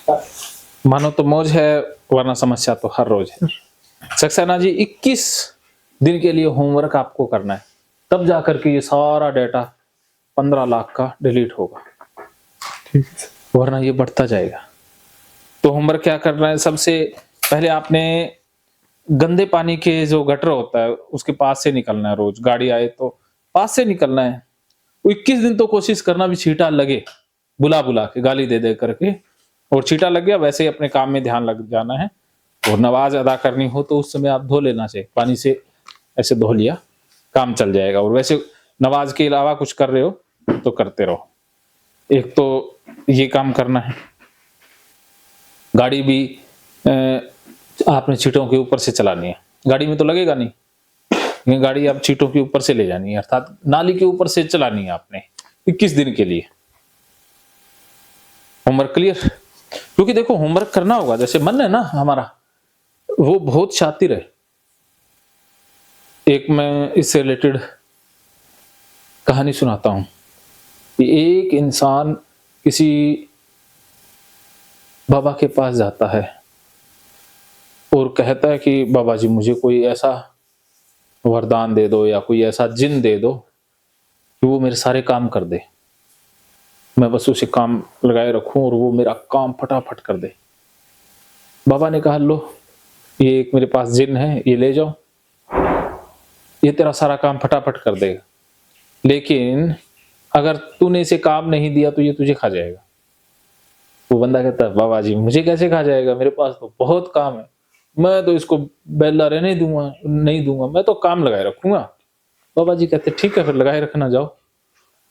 मानो तो मौज है, वरना समस्या तो हर रोज है। सक्सेना जी 21 दिन के लिए होमवर्क आपको करना है, तब जाकर के ये सारा डाटा 15 लाख का डिलीट होगा, ठीक है, वरना ये बढ़ता जाएगा। तो होमवर्क क्या करना है, सबसे पहले आपने गंदे पानी के जो गटर होता है उसके पास से निकलना है, रोज गाड़ी आए तो पास से निकलना है। 21 दिन तो कोशिश करना भी छींटा लगे, बुला बुला के गाली दे दे करके, और छींटा लग गया वैसे ही अपने काम में ध्यान लग जाना है। और नमाज अदा करनी हो तो उस समय आप धो लेना चाहिए, पानी से ऐसे धो लिया, काम चल जाएगा। और वैसे नमाज के अलावा कुछ कर रहे हो तो करते रहो। एक तो ये काम करना है। गाड़ी भी आपने छींटों के ऊपर से चलानी है, गाड़ी में तो लगेगा नहीं, ये गाड़ी आप छींटों के ऊपर से ले जानी है, अर्थात नाली के ऊपर से चलानी है आपने 21 दिन के लिए। Homework clear? क्योंकि देखो होमवर्क करना होगा, जैसे मन है ना हमारा, वो बहुत शातिर है। एक मैं इससे रिलेटेड कहानी सुनाता हूं कि एक इंसान किसी बाबा के पास जाता है और कहता है कि बाबा जी मुझे कोई ऐसा वरदान दे दो या कोई ऐसा जिन दे दो कि वो मेरे सारे काम कर दे, मैं बस उसे काम लगाए रखूं और वो मेरा काम फटाफट कर दे। बाबा ने कहा लो, ये एक मेरे पास जिन है, ये ले जाओ, ये तेरा सारा काम फटाफट कर देगा, लेकिन अगर तूने इसे काम नहीं दिया तो ये तुझे खा जाएगा। वो बंदा कहता है बाबा जी मुझे कैसे खा जाएगा, मेरे पास तो बहुत काम है, मैं तो इसको बेला रहने नहीं दूंगा, मैं तो काम लगाए रखूंगा। बाबा जी कहते ठीक है फिर लगाए रखना, जाओ।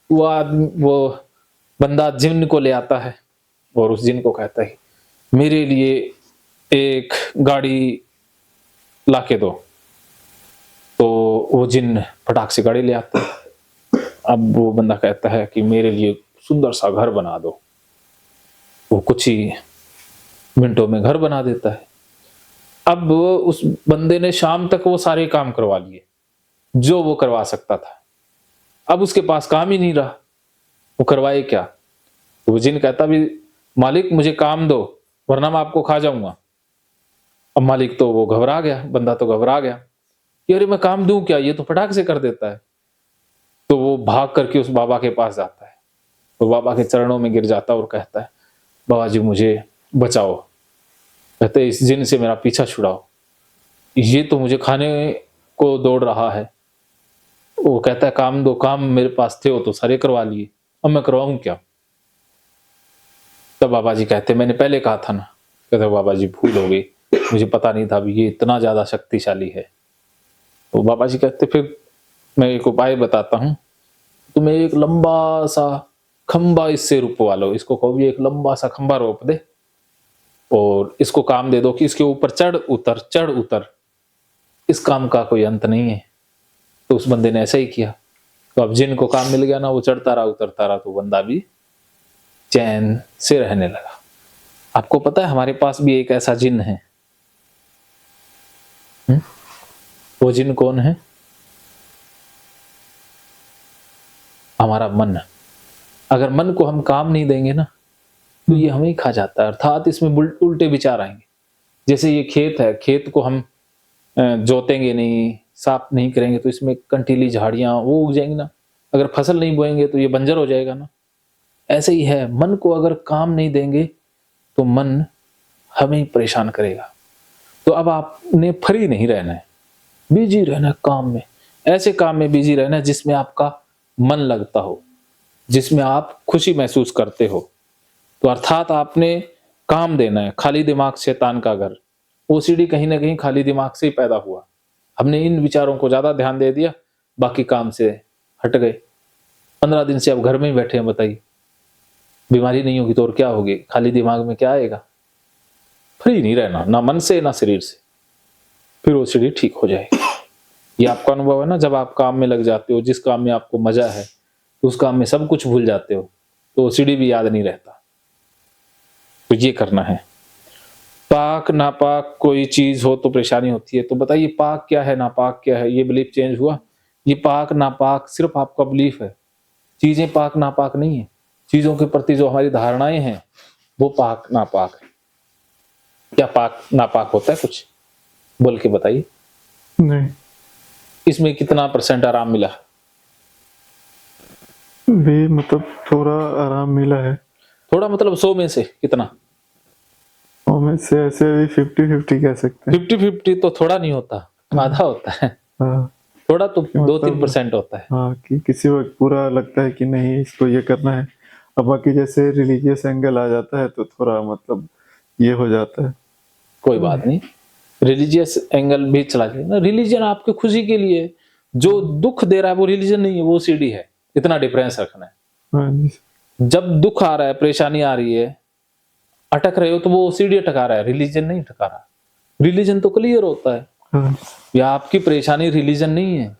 वो बंदा जिन को ले आता है और उस जिन को कहता है मेरे लिए एक गाड़ी लाके दो। तो वो जिन फटाक से गाड़ी ले आता है। अब वो बंदा कहता है कि मेरे लिए सुंदर सा घर बना दो। वो कुछ ही मिनटों में घर बना देता है। अब उस बंदे ने शाम तक वो सारे काम करवा लिए जो वो करवा सकता था। अब उसके पास काम ही नहीं रहा, वो करवाए क्या? तो वो जिन कहता भी मालिक मुझे काम दो वरना मैं आपको खा जाऊंगा। अब मालिक तो वो घबरा गया, बंदा तो घबरा गया कि अरे मैं काम दूं क्या, ये तो फटाक से कर देता है। तो वो भाग करके उस बाबा के पास जाता है, तो बाबा के चरणों में गिर जाता है और कहता है बाबा जी मुझे बचाओ। कहते इस जिन से मेरा पीछा छुड़ाओ, ये तो मुझे खाने को दौड़ रहा है। वो कहता है काम दो, काम मेरे पास थे वो तो सारे करवा लिए, अब मैं करवाऊं क्या? तब बाबा जी कहते मैंने पहले कहा था ना। कहते बाबा जी भूल हो गई, मुझे पता नहीं था ये इतना ज्यादा शक्तिशाली है। तो बाबा जी कहते फिर मैं एक उपाय बताता हूं, तुम्हें एक लंबा सा खंबा इससे रोपवा लो, इसको कहो भी एक लंबा सा खंबा रोप दे और इसको काम दे दो कि इसके ऊपर चढ़ उतर, इस काम का कोई अंत नहीं है। तो उस बंदे ने ऐसा ही किया। तो अब जिनको काम मिल गया ना, वो चढ़ता रहा उतरता रहा, तो बंदा भी चैन से रहने लगा। आपको पता है हमारे पास भी एक ऐसा जिन है। वो जिन कौन है? हमारा मन। अगर मन को हम काम नहीं देंगे ना तो ये हमें ही खा जाता है, अर्थात इसमें उल्टे विचार आएंगे। जैसे ये खेत है, खेत को हम जोतेंगे नहीं, साफ नहीं करेंगे तो इसमें कंटीली झाड़ियां वो उग जाएंगी ना। अगर फसल नहीं बोएंगे तो ये बंजर हो जाएगा ना। ऐसे ही है, मन को अगर काम नहीं देंगे तो मन हमें ही परेशान करेगा। तो अब आपने फ्री नहीं रहना है, बिजी रहना है काम में। ऐसे काम में बिजी रहना है जिसमें आपका मन लगता हो, जिसमें आप खुशी महसूस करते हो। तो अर्थात आपने काम देना है। खाली दिमाग शैतान का घर। ओसीडी कहीं ना कहीं खाली दिमाग से ही पैदा हुआ। हमने इन विचारों को ज्यादा ध्यान दे दिया, बाकी काम से हट गए। 15 दिन से अब घर में ही बैठे हैं, बताइए बीमारी नहीं होगी तो और क्या होगी? खाली दिमाग में क्या आएगा? फ्री नहीं रहना, ना मन से ना शरीर से, फिर ओसीडी ठीक हो जाएगी। ये आपका अनुभव है ना, जब आप काम में लग जाते हो, जिस काम में आपको मजा है तो उस काम में सब कुछ भूल जाते हो, तो ओसीडी भी याद नहीं रहता। तो ये करना है। पाक नापाक कोई चीज हो तो परेशानी होती है, तो बताइए पाक क्या है नापाक क्या है? ये बिलीफ चेंज हुआ। ये पाक नापाक सिर्फ आपका बिलीफ है, चीजें पाक नापाक नहीं है। चीजों के प्रति जो हमारी धारणाएं हैं वो पाक नापाक है। क्या पाक नापाक होता है कुछ? बोल के बताइए। नहीं, इसमें कितना % आराम मिला? भी मतलब थोड़ा आराम मिला है। थोड़ा मतलब 100 में से कितना? और में से ऐसे भी 50-50 कह सकते हैं। 50-50 तो थोड़ा नहीं होता, आधा होता है। हाँ, थोड़ा तो मतलब 2-3% होता है। हाँ, कि किसी वक्त पूरा लगता है कि नहीं इसको ये करना है। अब बाकी जैसे रिलीजियस एंगल आ जाता है तो थोड़ा मतलब ये हो जाता है। कोई बात नहीं, रिलीजियस एंगल भी चला जाए ना। रिलीजन आपकी खुशी के लिए है। जो दुख दे रहा है वो रिलीजन नहीं है, वो ओसीडी है। इतना डिफरेंस रखना है। हाँ जी, जब दुख आ रहा है, परेशानी आ रही है, अटक रहे हो, तो वो ओसीडी अटका रहा है, रिलीजन नहीं अटका रहा। रिलीजन तो क्लियर होता है, हाँ, या आपकी परेशानी रिलीजन नहीं है,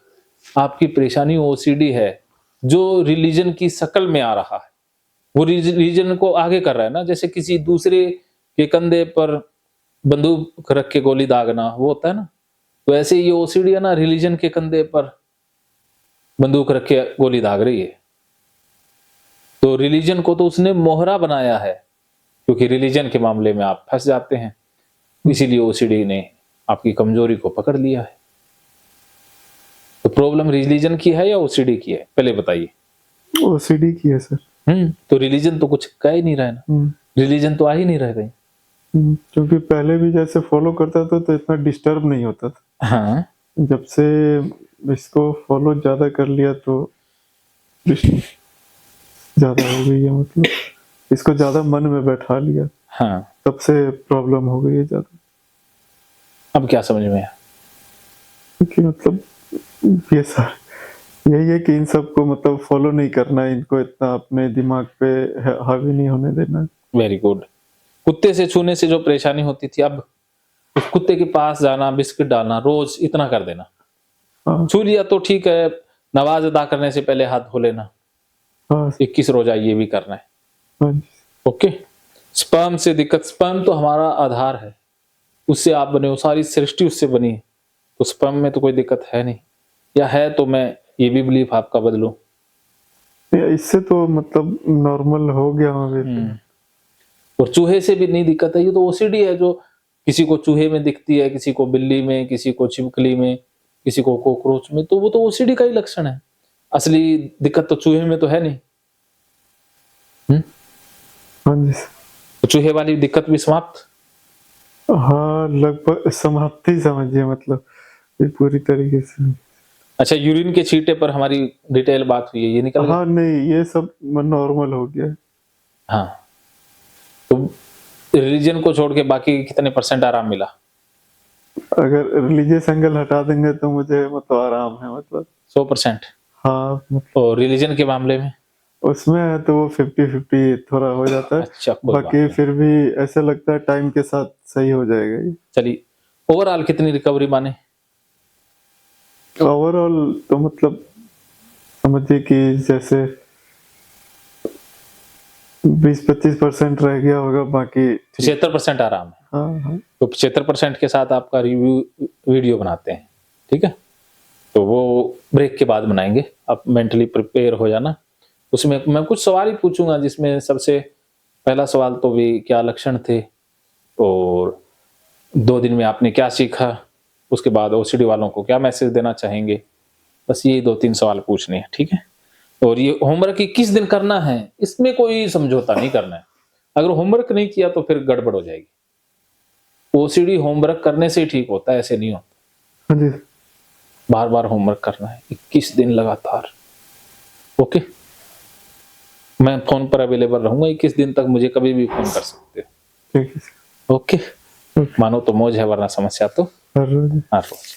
आपकी परेशानी ओसीडी है, जो रिलीजन की शक्ल में आ रहा है। वो रिलीजन को आगे कर रहा है ना, जैसे किसी दूसरे के कंधे पर बंदूक रख के गोली दागना, वो होता है ना। तो ऐसे ये ओसीडी है ना, रिलीजन के कंधे पर बंदूक रख के गोली दाग रही है। तो रिलीजन को तो उसने मोहरा बनाया है, क्योंकि रिलीजन के मामले में आप फंस जाते हैं, इसीलिए ओसीडी ने आपकी कमजोरी को पकड़ लिया है। तो प्रॉब्लम रिलीजन की है या ओसीडी की है, पहले बताइए। ओसीडी की है सर। तो रिलीजन तो कुछ कह ही नहीं रहा है ना, रिलीजन तो आ ही नहीं रहे कहीं। क्योंकि पहले भी जैसे फॉलो करता था तो इतना डिस्टर्ब नहीं होता था। हाँ, जब से इसको फॉलो ज्यादा कर लिया तो ज्यादा हो गई है, मतलब इसको ज्यादा मन में बैठा लिया, हाँ। तब से प्रॉब्लम हो गई है ज्यादा। अब क्या समझ में आया? क्योंकि मतलब ये सर यही है कि इन सबको मतलब फॉलो नहीं करना है, इनको इतना अपने दिमाग पे हावी नहीं होने देना। Very good. कुत्ते से छूने से जो परेशानी होती थी, अब उस कुत्ते के पास जाना, बिस्किट डालना, रोज इतना कर देना। हाँ, छू लिया तो ठीक है, नमाज अदा करने से पहले हाथ धो लेना। हाँ, 21 रोजा ये भी करना है। हाँ जी, ओके। स्पर्म से दिक्कत, स्पर्म तो हमारा आधार है, उससे आप बने हो, सारी सृष्टि उससे बनी है, तो स्पर्म में तो कोई दिक्कत है नहीं, या है तो मैं ये भी बिलीफ आपका बदलूं। इससे तो मतलब नॉर्मल हो गया हूँ अभी। और चूहे से भी नहीं दिक्कत है, ये तो ओसीडी है, जो किसी को चूहे में दिखती है, किसी को बिल्ली में, किसी को छिपकली में, किसी को कॉकरोच में, तो वो तो ओसीडी का ही लक्षण है। असली दिक्कत तो चूहे में तो है नहीं। हाँ जी सर। तो चूहे वाली दिक्कत भी समाप्त। हाँ, लगभग समाप्ति समझिए, मतलब ये पूरी तरीके से। अच्छा, यूरिन के छींटे पर हमारी डिटेल बात हुई है, ये निकल गया? हाँ, नहीं ये सब नॉर्मल हो गया है। हाँ। तो रिलीजन को छोड़ के बाकी कितने % आराम मिला? अगर रिलीजियस एंगल हटा देंगे तो मुझे मतलब आराम है, मतलब 100%। हाँ, मतलब और रिलीजन के मामले में? उसमें है तो वो 50-50 थोड़ा हो जाता है। अच्छा, कोई बात बाकी नहीं। फिर भी ऐसा लगता है टाइम के साथ सही हो जाएगा ये। चलिए, ओवरऑल कितनी रिकवरी माने? ओवरऑल तो मतलब समझिए कि जैसे 20-25% रह गया होगा, बाकी 75% आराम है। हाँ, हाँ, तो 75% के साथ आपका रिव्यू वीडियो बनाते हैं, ठीक है? तो वो ब्रेक के बाद बनाएंगे, आप मेंटली प्रिपेयर हो जाना। उसमें मैं कुछ सवाल ही पूछूंगा, जिसमें सबसे पहला सवाल तो भी क्या लक्षण थे, और 2 दिन में आपने क्या सीखा, उसके बाद ओसीडी वालों को क्या मैसेज देना चाहेंगे। बस ये 2-3 सवाल पूछने हैं, ठीक है? और ये होमवर्क ही किस दिन करना है, इसमें कोई समझौता नहीं करना है। अगर होमवर्क नहीं किया तो फिर गड़बड़ हो जाएगी। ओसीडी होमवर्क करने से ही ठीक होता है, ऐसे नहीं होता। हाँ जी, बार बार होमवर्क करना है, 21 दिन लगातार। ओके, मैं फोन पर अवेलेबल रहूंगा 21 दिन तक, मुझे कभी भी फोन कर सकते हो। ठीक है सर। ओके, मानो तो मौज है, वरना समस्या तो हर रोज। हर रोज।